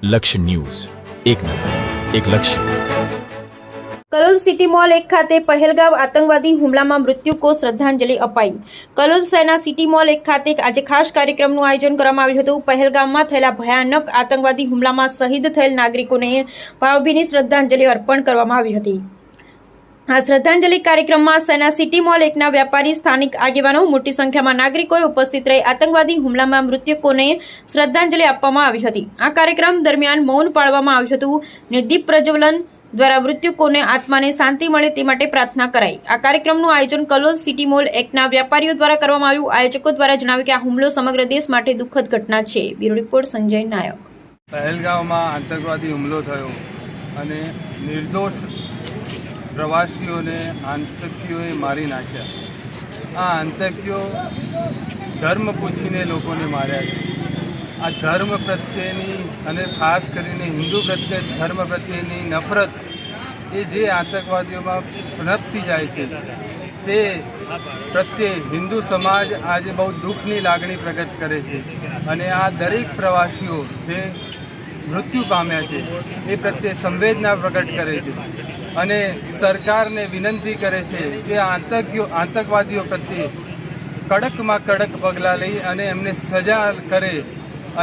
લક્ષ્ય ન્યૂઝ, એક નજર, એક લક્ષ્ય। કલોલ સિટી મોલ 1 ખાતે પહેલગામ આતંકવાદી હુમલામાં મૃત્યુકો શ્રદ્ધાંજલિ અપાઈ। કલોલ શહેરના સિટી મોલ 1 ખાતે આજે ખાસ કાર્યક્રમનું આયોજન કરવામાં આવ્યું હતું। પહેલગામમાં થયેલા ભયાનક આતંકવાદી હુમલામાં શહીદ થયેલ નાગરિકોને ભાવભીની શ્રદ્ધાંજલિ અર્પણ કરવામાં આવી હતી। આ શ્રદ્ધાંજલિ કાર્યક્રમમાં શહેરના સિટી મોલ 1ના વ્યાપારી, સ્થાનિક આગેવાનો, મોટી સંખ્યામાં નાગરિકોએ ઉપસ્થિત રહી આતંકવાદી હુમલામાં મૃતકોને શ્રદ્ધાંજલિ આપવામાં આવી હતી। આ કાર્યક્રમ દરમિયાન મૌન પાળવામાં આવ્યું હતું અને દીપ પ્રજ્વલન દ્વારા મૃતકોને આત્માને શાંતિ મળે તે માટે પ્રાર્થના કરાઈ। આ કાર્યક્રમનું આયોજન કલોલ સિટી મોલ 1ના વ્યાપારીઓ દ્વારા કરવામાં આવ્યું। આયોજકો દ્વારા જણાવ્યું કે આ હુમલો સમગ્ર દેશ માટે દુઃખદ ઘટના છે। બ્યુરો રિપોર્ટ સંજય નાયક। પહેલગામમાં આતંકવાદી હુમલો થયો અને નિર્દોષ પ્રવાસીઓને આતંકીઓએ મારી નાખ્યા। આ આતંકીઓ ધર્મ પૂછીને લોકોને માર્યા છે। આ ધર્મ પ્રત્યેની અને ખાસ કરીને હિન્દુ પ્રત્યે ધર્મ પ્રત્યેની નફરત એ જે આતંકવાદીઓમાં પનપતી જાય છે તે પ્રત્યે હિન્દુ સમાજ આજે બહુ દુઃખની લાગણી પ્રગટ કરે છે અને આ દરેક પ્રવાસીઓ જે મૃત્યુ પામ્યા છે એ પ્રત્યે સંવેદના પ્રગટ કરે છે અને સરકારને વિનંતી કરે છે કે આતંકવાદીઓ પ્રત્યે કડકમાં કડક પગલાં લઈ અને એમને સજા કરે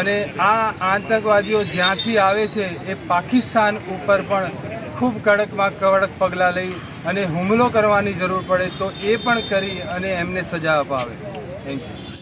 અને આ આતંકવાદીઓ જ્યાંથી આવે છે એ પાકિસ્તાન ઉપર પણ ખૂબ કડકમાં કડક પગલાં લઈ અને હુમલો કરવાની જરૂર પડે તો એ પણ કરી અને એમને સજા અપાવે। Thank you.